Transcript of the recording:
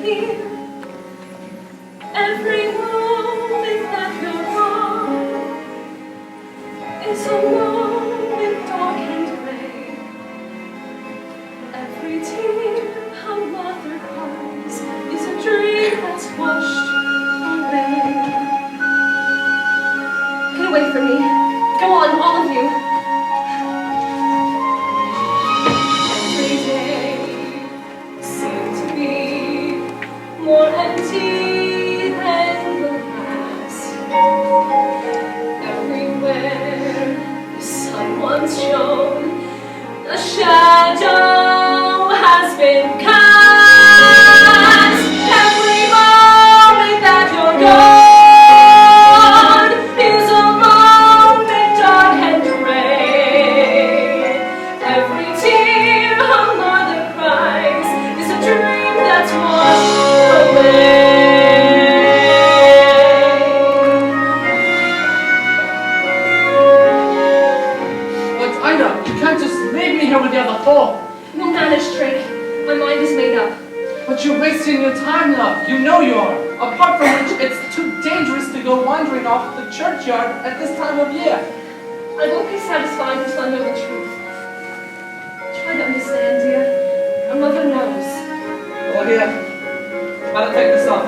fear. Every moment that you're gone is a moment dark and gray. Every tear a mother cries is a dream that's washed away. Get away from me. Go on, all of you. Every day seemed to be more empty than the last. Everywhere the sun once shone, the shadow has been cast. Every moment that you're gone is a moment dark and gray. Every tear a mother cries is a dream that's washed away. But Ida, you can't just leave me here with the other four. We'll manage, Drake. My mind is made up. But you're wasting your time, love. You know you are. Apart from which, it's too dangerous to go wandering off the churchyard at this time of year. I won't be satisfied until I know the truth. Try to understand, dear. A mother knows. Oh, here. Better take this off.